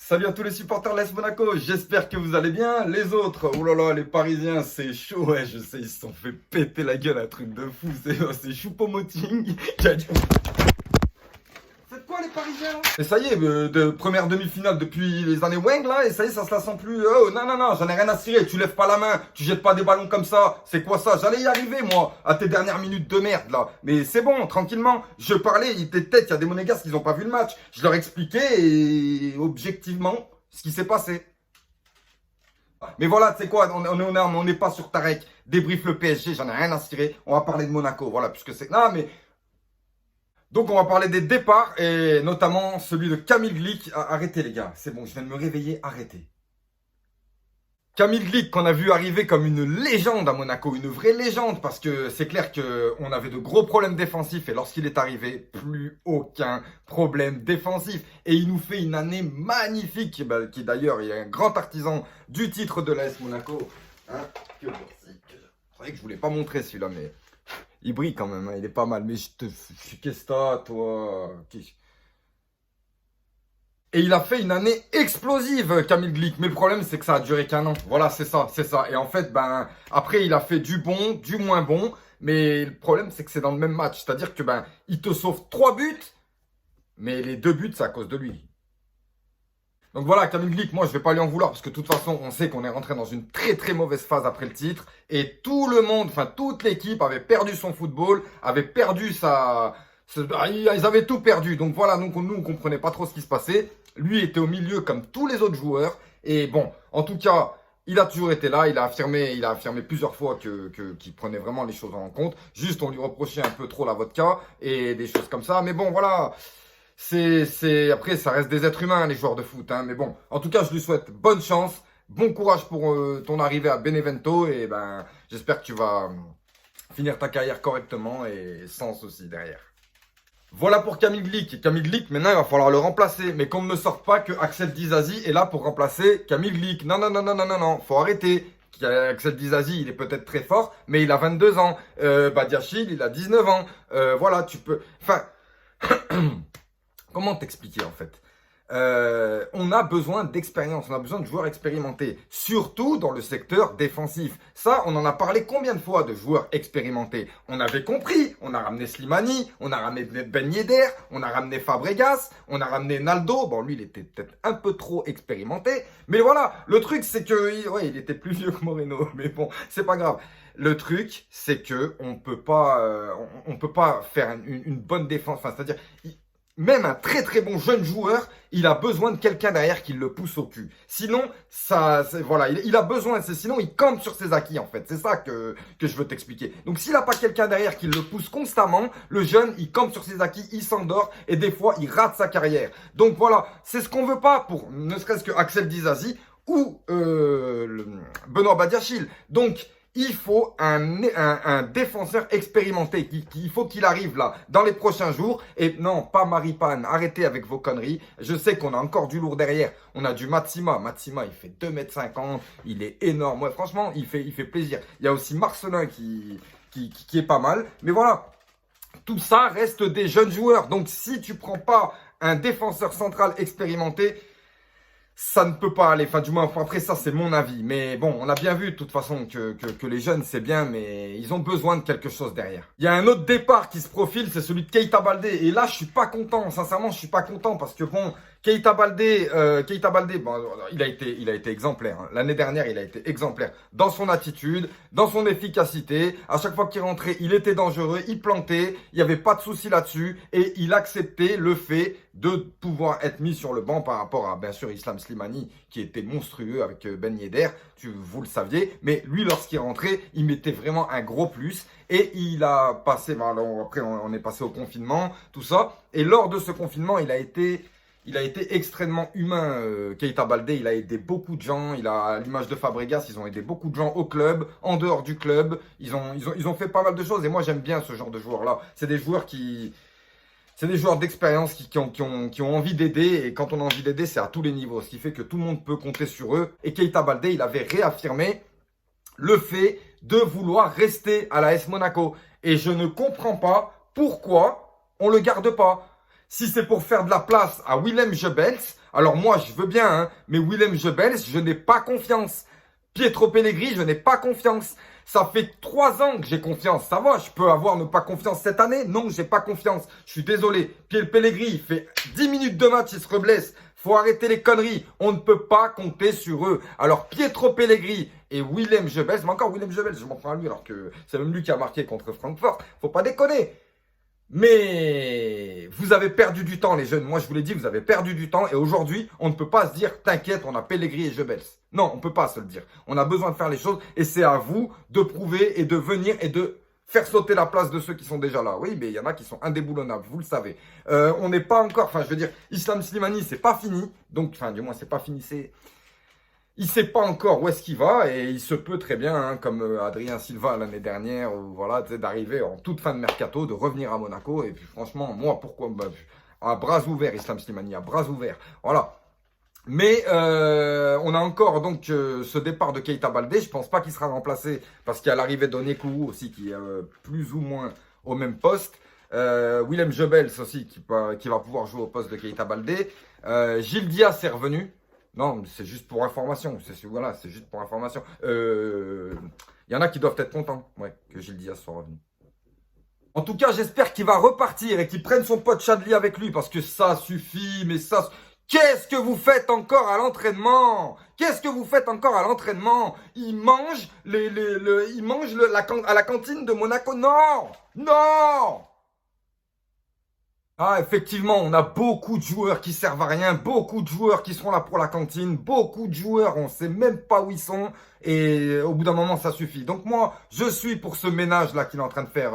Salut à tous les supporters de l'AS Monaco, j'espère que vous allez bien. Les autres, oh là là, les Parisiens, c'est chaud, ouais, je sais, ils se sont fait péter la gueule, un truc de fou. C'est Choupo-Moting qui a dit... Faites quoi les Parisiens là? Et ça y est, de première demi-finale depuis les années Weng là, et ça y est, ça se la sent plus. Oh non, non, non, j'en ai rien à cirer, tu lèves pas la main, tu jettes pas des ballons comme ça, c'est quoi ça? J'allais y arriver moi, à tes dernières minutes de merde là. Mais c'est bon, tranquillement, je parlais, il était tête, il y a des monégasques qui n'ont pas vu le match. Je leur expliquais et objectivement ce qui s'est passé. Mais voilà, tu sais quoi, on n'est pas sur Tarek, débrief le PSG, j'en ai rien à cirer, on va parler de Monaco, voilà, puisque c'est... Non mais... Donc on va parler des départs et notamment celui de Kamil Glik. Arrêtez les gars, c'est bon, je viens de me réveiller, arrêtez. Kamil Glik qu'on a vu arriver comme une légende à Monaco, une vraie légende parce que c'est clair qu'on avait de gros problèmes défensifs et lorsqu'il est arrivé, plus aucun problème défensif. Et il nous fait une année magnifique, qui d'ailleurs est un grand artisan du titre de l'AS Monaco. Hein, c'est vrai que je voulais pas montrer celui-là mais... Il brille quand même, hein, il est pas mal. Mais qu'est-ce que t'as, toi? Et il a fait une année explosive, Kamil Glik. Mais le problème, c'est que ça a duré qu'un an. Voilà, c'est ça, c'est ça. Et en fait, ben, après, il a fait du bon, du moins bon. Mais le problème, c'est que c'est dans le même match. C'est-à-dire que, ben, il te sauve 3 buts. Mais les 2 buts, c'est à cause de lui. Donc voilà, Kamil Glik, moi je vais pas lui en vouloir parce que de toute façon on sait qu'on est rentré dans une très très mauvaise phase après le titre et tout le monde, enfin toute l'équipe avait perdu son football, avait perdu ils avaient tout perdu. Donc voilà, nous on comprenait pas trop ce qui se passait. Lui était au milieu comme tous les autres joueurs et bon, en tout cas, il a toujours été là, il a affirmé plusieurs fois qu'il prenait vraiment les choses en compte. Juste on lui reprochait un peu trop la vodka et des choses comme ça, mais bon voilà. Après, ça reste des êtres humains, les joueurs de foot. Hein. Mais bon, en tout cas, je lui souhaite bonne chance. Bon courage pour ton arrivée à Benevento. Et ben, j'espère que tu vas finir ta carrière correctement et sans souci derrière. Voilà pour Kamil Glik. Kamil Glik, maintenant, il va falloir le remplacer. Mais qu'on ne me sorte pas que Axel Disasi est là pour remplacer Kamil Glik. Non, non, non, non, non, non, non. Faut arrêter. Axel Disasi, il est peut-être très fort, mais il a 22 ans. Badiachil, il a 19 ans. Voilà, tu peux... Enfin... Comment t'expliquer en fait? On a besoin d'expérience, on a besoin de joueurs expérimentés, surtout dans le secteur défensif. Ça, on en a parlé combien de fois de joueurs expérimentés? On avait compris, on a ramené Slimani, on a ramené Ben Yedder, on a ramené Fabregas, on a ramené Naldo. Bon, lui, il était peut-être un peu trop expérimenté, mais voilà, le truc, c'est que, ouais, il était plus vieux que Moreno, mais bon, c'est pas grave. Le truc, c'est que on peut pas faire une bonne défense, enfin, c'est-à-dire... Même un très très bon jeune joueur, il a besoin de quelqu'un derrière qui le pousse au cul. Sinon, voilà, il a besoin, sinon il campe sur ses acquis en fait. C'est ça que je veux t'expliquer. Donc s'il n'a pas quelqu'un derrière qui le pousse constamment, le jeune, il campe sur ses acquis, il s'endort et des fois, il rate sa carrière. Donc voilà, c'est ce qu'on veut pas pour ne serait-ce que Axel Disasi ou Benoît Badiachil. Donc, il faut un défenseur expérimenté. Il faut qu'il arrive là, dans les prochains jours. Et non, pas Maripane. Arrêtez avec vos conneries. Je sais qu'on a encore du lourd derrière. On a du Matsima. Matsima, il fait 2,50 m. Il est énorme. Ouais, franchement, il fait plaisir. Il y a aussi Marcelin qui est pas mal. Mais voilà, tout ça reste des jeunes joueurs. Donc, si tu prends pas un défenseur central expérimenté, ça ne peut pas aller, enfin du moins après ça c'est mon avis, mais bon on a bien vu de toute façon que les jeunes c'est bien mais ils ont besoin de quelque chose derrière. Il y a un autre départ qui se profile, c'est celui de Keita Baldé et là je suis pas content, sincèrement je suis pas content parce que bon Keita Baldé, bon, il a été exemplaire. Hein. L'année dernière, il a été exemplaire dans son attitude, dans son efficacité. À chaque fois qu'il rentrait, il était dangereux, il plantait, il n'y avait pas de souci là-dessus et il acceptait le fait de pouvoir être mis sur le banc par rapport à, bien sûr, Islam Slimani qui était monstrueux avec Ben Yedder, vous le saviez. Mais lui, lorsqu'il rentrait, il mettait vraiment un gros plus et il a passé, bon, après on est passé au confinement, tout ça. Et lors de ce confinement, il a été extrêmement humain, Keita Baldé. Il a aidé beaucoup de gens. Il a, à l'image de Fabregas, ils ont aidé beaucoup de gens au club, en dehors du club. Ils ont fait pas mal de choses. Et moi, j'aime bien ce genre de joueurs-là. C'est des joueurs d'expérience qui ont envie d'aider. Et quand on a envie d'aider, c'est à tous les niveaux. Ce qui fait que tout le monde peut compter sur eux. Et Keita Baldé, il avait réaffirmé le fait de vouloir rester à l'AS Monaco. Et je ne comprends pas pourquoi on le garde pas. Si c'est pour faire de la place à Willem Jebels, Alors moi, je veux bien, hein, mais Willem Jebels, je n'ai pas confiance. Pietro Pellegrini, je n'ai pas confiance. Ça fait 3 ans que j'ai confiance. Ça va, je peux avoir ne pas confiance cette année? Non, j'ai pas confiance. Je suis désolé. Pietro Pellegrini, il fait 10 minutes de match, il se reblesse. Faut arrêter les conneries. On ne peut pas compter sur eux. Alors, Pietro Pellegrini et Willem Jebels, mais encore Willem Jebels, je m'en prends à lui alors que c'est même lui qui a marqué contre Francfort. Faut pas déconner. Mais vous avez perdu du temps, les jeunes. Moi, je vous l'ai dit, vous avez perdu du temps. Et aujourd'hui, on ne peut pas se dire, t'inquiète, on a Pellegrini et Jebels. Non, on ne peut pas se le dire. On a besoin de faire les choses. Et c'est à vous de prouver et de venir et de faire sauter la place de ceux qui sont déjà là. Oui, mais il y en a qui sont indéboulonnables, vous le savez. On n'est pas encore, enfin, je veux dire, Islam Slimani, c'est pas fini. Donc, enfin, du moins, c'est pas fini, il ne sait pas encore où est-ce qu'il va et il se peut très bien, hein, comme Adrien Silva l'année dernière, voilà, d'arriver en toute fin de mercato, de revenir à Monaco. Et puis franchement, moi, pourquoi à bras ouverts, Islam Slimani, à bras ouverts. Voilà. Mais on a encore donc ce départ de Keita Baldé. Je pense pas qu'il sera remplacé parce qu'il y a l'arrivée d'Onyekuru aussi qui est plus ou moins au même poste. Willem Jebels aussi qui va pouvoir jouer au poste de Keita Baldé. Gilles Diaz est revenu. Non, c'est juste pour information. Voilà, c'est juste pour information. Il y en a qui doivent être contents, ouais, que Gilles Diaz soit revenu. En tout cas, j'espère qu'il va repartir et qu'il prenne son pote Chadli avec lui parce que ça suffit, mais ça... Qu'est-ce que vous faites encore à l'entraînement? Qu'est-ce que vous faites encore à l'entraînement? Ils mangent à la cantine de Monaco. Non! Non! Ah, effectivement, on a beaucoup de joueurs qui servent à rien, beaucoup de joueurs qui seront là pour la cantine, beaucoup de joueurs, on sait même pas où ils sont, et au bout d'un moment, ça suffit. Donc moi, je suis pour ce ménage-là qu'il est en train de faire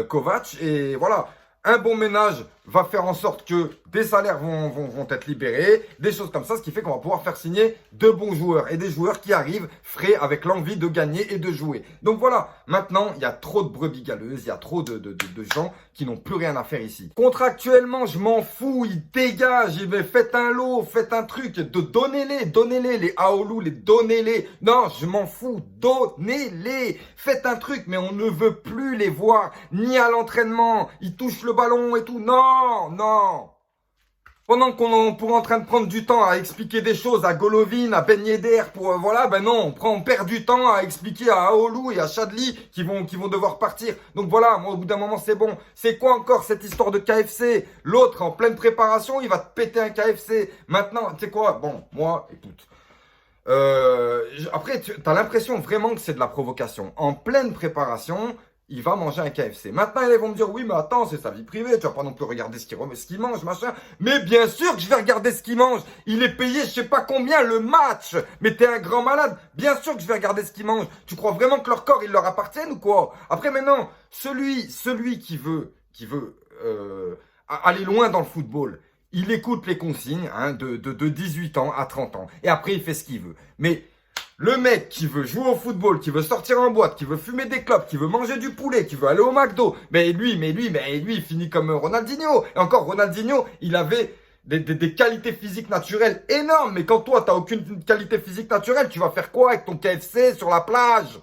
Kovac, et voilà, un bon ménage va faire en sorte que des salaires vont être libérés, des choses comme ça, ce qui fait qu'on va pouvoir faire signer de bons joueurs et des joueurs qui arrivent frais avec l'envie de gagner et de jouer. Donc voilà, maintenant, il y a trop de brebis galeuses, il y a trop de gens qui n'ont plus rien à faire ici. Contractuellement, je m'en fous, ils dégagent, faites un lot, faites un truc, donnez-les, les Aoulou, donnez-les. Non, je m'en fous, donnez-les, faites un truc, mais on ne veut plus les voir, ni à l'entraînement, ils touchent le ballon et tout, non, non. Pendant qu'on est en train de prendre du temps à expliquer des choses à Golovin, à Ben Yedder, voilà, ben non, on perd du temps à expliquer à Aoulou et à Chadli qui vont devoir partir. Donc voilà, moi au bout d'un moment c'est bon. C'est quoi encore cette histoire de KFC? L'autre en pleine préparation, il va te péter un KFC. Maintenant, tu sais quoi? Bon, moi, écoute. Après, t'as l'impression vraiment que c'est de la provocation. En pleine préparation, il va manger un KFC. Maintenant, ils vont me dire, oui, mais attends, c'est sa vie privée, tu vas pas non plus regarder ce qu'il mange, machin. Mais bien sûr que je vais regarder ce qu'il mange. Il est payé, je sais pas combien, le match. Mais t'es un grand malade. Bien sûr que je vais regarder ce qu'il mange. Tu crois vraiment que leur corps, il leur appartienne ou quoi? Après, maintenant, celui qui veut aller loin dans le football, il écoute les consignes, hein, de 18 ans à 30 ans. Et après, il fait ce qu'il veut. Mais le mec qui veut jouer au football, qui veut sortir en boîte, qui veut fumer des clopes, qui veut manger du poulet, qui veut aller au McDo, mais lui, il finit comme Ronaldinho. Et encore, Ronaldinho, il avait des qualités physiques naturelles énormes. Mais quand toi, t'as aucune qualité physique naturelle, tu vas faire quoi avec ton KFC sur la plage?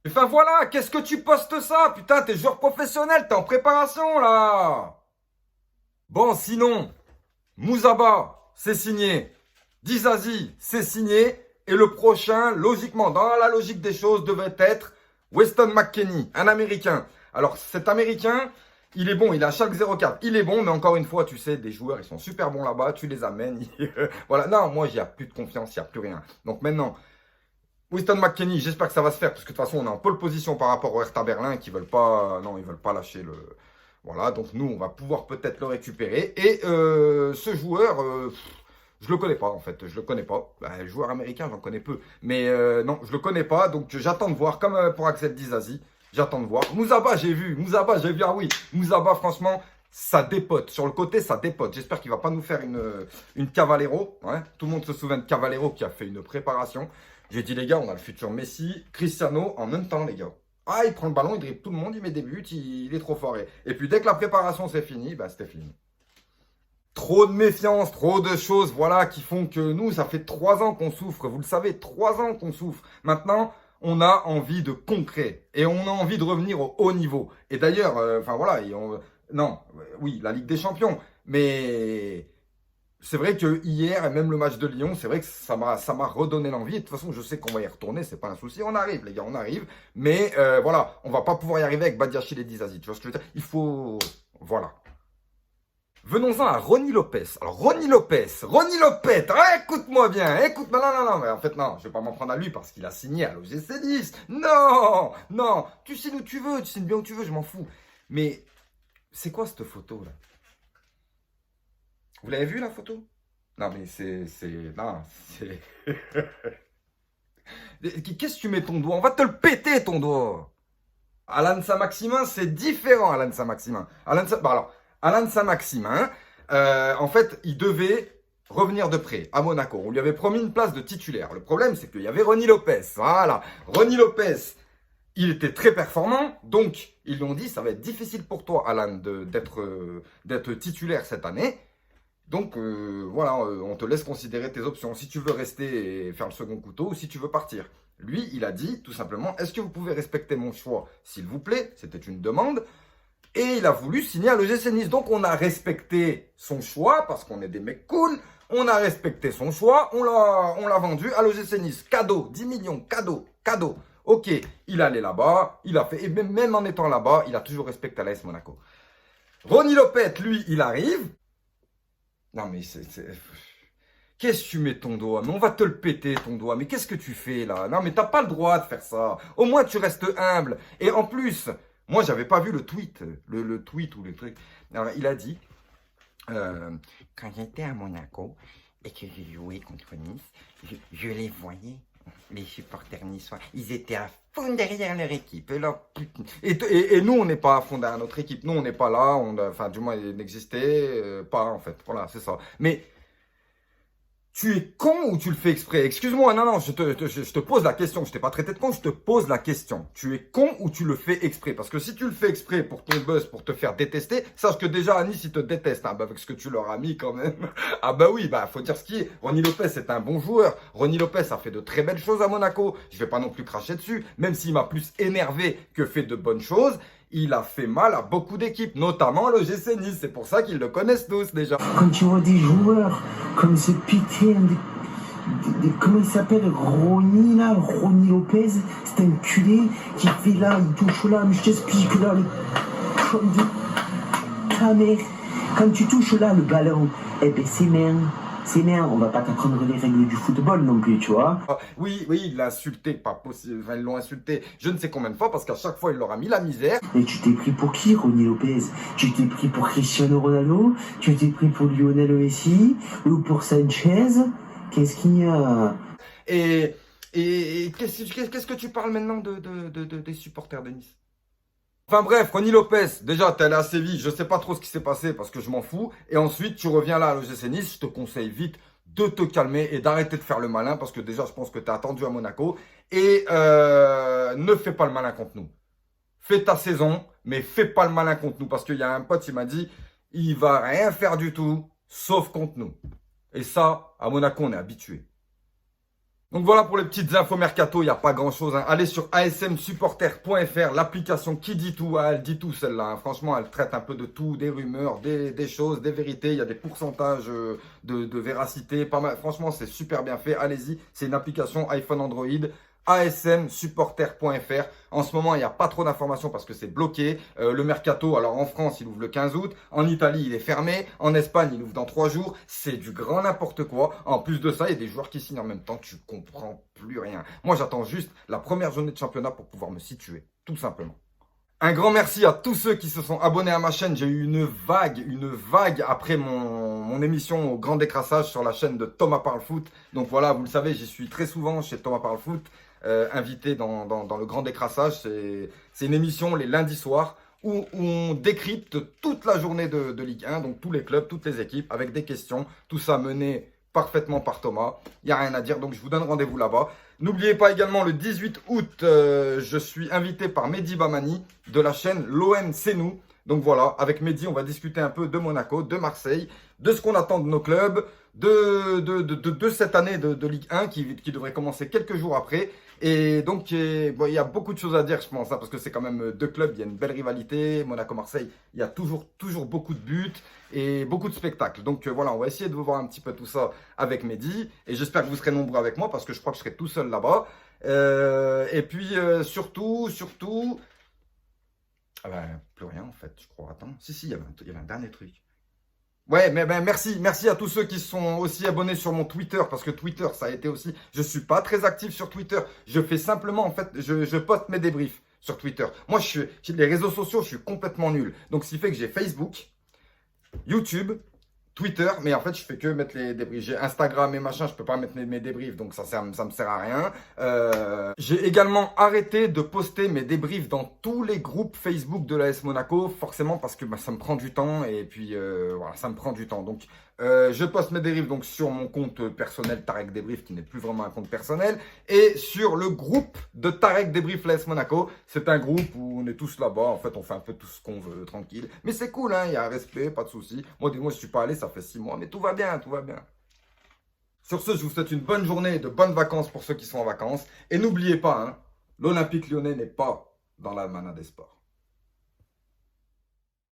Enfin voilà, qu'est-ce que tu postes ça? Putain, t'es joueur professionnel, t'es en préparation là. Bon, sinon, Mouzaba, c'est signé. Dizazi, c'est signé. Et le prochain, logiquement, dans la logique des choses, devait être Weston McKennie, un Américain. Alors, cet Américain, il est bon, il est à Schalke 04. Il est bon, mais encore une fois, tu sais, des joueurs, ils sont super bons là-bas, tu les amènes. Voilà, non, moi, il n'y a plus de confiance, il n'y a plus rien. Donc maintenant, Weston McKennie, j'espère que ça va se faire, parce que de toute façon, on est en pole position par rapport au Hertha Berlin, qui veulent pas, non, ils veulent pas lâcher le... Voilà, donc nous, on va pouvoir peut-être le récupérer. Et ce joueur... je le connais pas en fait, je le connais pas. Le joueur américain, j'en connais peu. Mais non, je le connais pas, donc j'attends de voir. Comme pour Axel Dizazi, j'attends de voir. Mouzaba, j'ai vu, ah oui. Mouzaba, franchement, ça dépote. Sur le côté, ça dépote. J'espère qu'il va pas nous faire une Cavallero. Hein. Tout le monde se souvient de Cavallero qui a fait une préparation. J'ai dit, les gars, on a le futur Messi, Cristiano en même temps, les gars. Ah, il prend le ballon, il dribble tout le monde, il met des buts, il est trop fort. Et puis dès que la préparation c'est fini, bah c'était fini. Trop de méfiance, trop de choses, voilà, qui font que nous, ça fait 3 ans qu'on souffre. Vous le savez, 3 ans qu'on souffre. Maintenant, on a envie de concret. Et on a envie de revenir au haut niveau. Et d'ailleurs, enfin voilà, oui, la Ligue des Champions. Mais c'est vrai que hier, et même le match de Lyon, c'est vrai que ça m'a redonné l'envie. Et de toute façon, je sais qu'on va y retourner, c'est pas un souci. On arrive, les gars, on arrive. Mais voilà, on va pas pouvoir y arriver avec Badiachil et Dizazi. Tu vois ce que je veux dire? Il faut... Voilà. Venons-en à Ronny Lopez. Alors, Ronny Lopez, écoute-moi bien, écoute-moi, non, mais en fait, non, je vais pas m'en prendre à lui parce qu'il a signé à l'OGC Nice. Non, tu signes où tu veux, tu signes bien où tu veux, je m'en fous. Mais, c'est quoi cette photo, là? Vous l'avez vu, la photo? Non, mais non, c'est... Qu'est-ce que tu mets ton doigt? On va te le péter, ton doigt. Alan Saint-Maximin, c'est différent, Alan Saint-Maximin. Alan Saint-Maximin, en fait, il devait revenir de prêt à Monaco. On lui avait promis une place de titulaire. Le problème, c'est qu'il y avait Ronny Lopez. Voilà. Ronny Lopez, il était très performant. Donc, ils lui ont dit, ça va être difficile pour toi, Alan, d'être titulaire cette année. Donc, voilà, on te laisse considérer tes options. Si tu veux rester et faire le second couteau ou si tu veux partir. Lui, il a dit tout simplement, est-ce que vous pouvez respecter mon choix, s'il vous plaît? C'était une demande. Et il a voulu signer à l'OGC Nice. Donc, on a respecté son choix parce qu'on est des mecs cool. On a respecté son choix. On l'a vendu à l'OGC Nice. Cadeau, 10 millions, cadeau. Ok, il allait là-bas. Il a fait, et même en étant là-bas, il a toujours respecté l'AS Monaco. Ronny Lopez, lui, il arrive. Non, mais qu'est-ce que tu mets ton doigt? Mais on va te le péter ton doigt. Mais qu'est-ce que tu fais là? Non, mais t'as pas le droit de faire ça. Au moins, tu restes humble. Et en plus, moi, j'avais pas vu le tweet. Le tweet ou le truc. Alors, il a dit quand j'étais à Monaco et que j'ai joué contre Nice, je les voyais, les supporters niçois. Ils étaient à fond derrière leur équipe. Et nous, on n'est pas à fond derrière notre équipe. Nous, on n'est pas là. Enfin, du moins, il n'existait pas, en fait. Voilà, c'est ça. Mais tu es con ou tu le fais exprès? Excuse-moi, non, je te pose la question. Je t'ai pas traité de con, je te pose la question. Tu es con ou tu le fais exprès? Parce que si tu le fais exprès pour ton buzz, pour te faire détester, sache que déjà à Nice, ils te détestent, hein, avec ce que tu leur as mis quand même. Ah bah oui, faut dire ce qui est. Ronny Lopez est un bon joueur. Ronny Lopez a fait de très belles choses à Monaco. Je vais pas non plus cracher dessus, même s'il m'a plus énervé que fait de bonnes choses. Il a fait mal à beaucoup d'équipes, notamment le GC Nice. C'est pour ça qu'ils le connaissent tous déjà. Quand tu vois des joueurs comme ce putain comment il s'appelle, Ronny Lopez, c'est un culé qui fait là, il touche là, mais je t'explique là, le comme de ta mère. Quand tu touches là le ballon, eh ben c'est main, on va pas t'apprendre les règles du football non plus, tu vois. Oui, il l'a insulté, pas possible, enfin, ils l'ont insulté je ne sais combien de fois, parce qu'à chaque fois, il leur a mis la misère. Et tu t'es pris pour qui, Ronny Lopez? Tu t'es pris pour Cristiano Ronaldo? Tu t'es pris pour Lionel Messi? Ou pour Sanchez? Qu'est-ce qu'il y a? Et qu'est-ce que tu parles maintenant des supporters de Nice? Enfin bref, Ronny Lopez, déjà, t'es allé à Séville, je sais pas trop ce qui s'est passé parce que je m'en fous. Et ensuite, tu reviens là à l'OGC Nice, je te conseille vite de te calmer et d'arrêter de faire le malin parce que déjà, je pense que t'es attendu à Monaco. Et ne fais pas le malin contre nous. Fais ta saison, mais fais pas le malin contre nous parce qu'il y a un pote, il m'a dit, il va rien faire du tout, sauf contre nous. Et ça, à Monaco, on est habitué. Donc voilà pour les petites infos mercato, il n'y a pas grand chose. Hein. Allez sur asmsupporter.fr, l'application qui dit tout, elle dit tout celle-là. Hein. Franchement, elle traite un peu de tout, des rumeurs, des choses, des vérités. Il y a des pourcentages de véracité. Pas mal. Franchement, c'est super bien fait. Allez-y, c'est une application iPhone Android. asmsupporter.fr. En ce moment, il n'y a pas trop d'informations parce que c'est bloqué. Le mercato, alors en France, il ouvre le 15 août. En Italie, il est fermé. En Espagne, il ouvre dans 3 jours. C'est du grand n'importe quoi. En plus de ça, il y a des joueurs qui signent en même temps. Tu comprends plus rien. Moi, j'attends juste la première journée de championnat pour pouvoir me situer. Tout simplement. Un grand merci à tous ceux qui se sont abonnés à ma chaîne. J'ai eu une vague après mon émission au grand décrassage sur la chaîne de Thomas Parle Foot. Donc voilà, vous le savez, j'y suis très souvent chez Thomas Parle Foot. Invité dans le grand décrassage. C'est une émission les lundis soirs où on décrypte toute la journée de Ligue 1, donc tous les clubs, toutes les équipes, avec des questions. Tout ça mené parfaitement par Thomas. Il n'y a rien à dire, donc je vous donne rendez-vous là-bas. N'oubliez pas également, le 18 août, je suis invité par Mehdi Bamani de la chaîne l'OM C'est Nous. Donc voilà, avec Mehdi, on va discuter un peu de Monaco, de Marseille, de ce qu'on attend de nos clubs, de cette année de Ligue 1 qui devrait commencer quelques jours après. Et donc, bon, il y a beaucoup de choses à dire, je pense, hein, parce que c'est quand même deux clubs, il y a une belle rivalité. Monaco-Marseille, il y a toujours beaucoup de buts et beaucoup de spectacles. Donc voilà, on va essayer de vous voir un petit peu tout ça avec Mehdi. Et j'espère que vous serez nombreux avec moi, parce que je crois que je serai tout seul là-bas. Et puis, surtout... Ah ben, plus rien en fait, je crois. Attends, si, il y avait un dernier truc. Ouais, mais ben merci à tous ceux qui sont aussi abonnés sur mon Twitter, parce que Twitter, ça a été aussi. Je suis pas très actif sur Twitter. Je fais simplement, en fait, je poste mes débriefs sur Twitter. Moi, les réseaux sociaux, je suis complètement nul. Donc, ce qui fait que j'ai Facebook, YouTube, Twitter, mais en fait, je fais que mettre les débriefs. J'ai Instagram et machin, je peux pas mettre mes débriefs, donc ça me sert à rien. J'ai également arrêté de poster mes débriefs dans tous les groupes Facebook de l'AS Monaco, forcément parce que bah, ça me prend du temps et puis voilà, ça me prend du temps. Donc, je poste mes débriefs donc sur mon compte personnel Tarek Débrief, qui n'est plus vraiment un compte personnel, et sur le groupe de Tarek Débrief l'AS Monaco. C'est un groupe où on est tous là-bas. En fait, on fait un peu tout ce qu'on veut, tranquille. Mais c'est cool, hein, il y a un respect, pas de souci. Moi, dis-moi, je suis pas allé, ça fait 6 mois, mais tout va bien, tout va bien. Sur ce, je vous souhaite une bonne journée et de bonnes vacances pour ceux qui sont en vacances. Et n'oubliez pas, hein, l'Olympique Lyonnais n'est pas dans la manade des sports.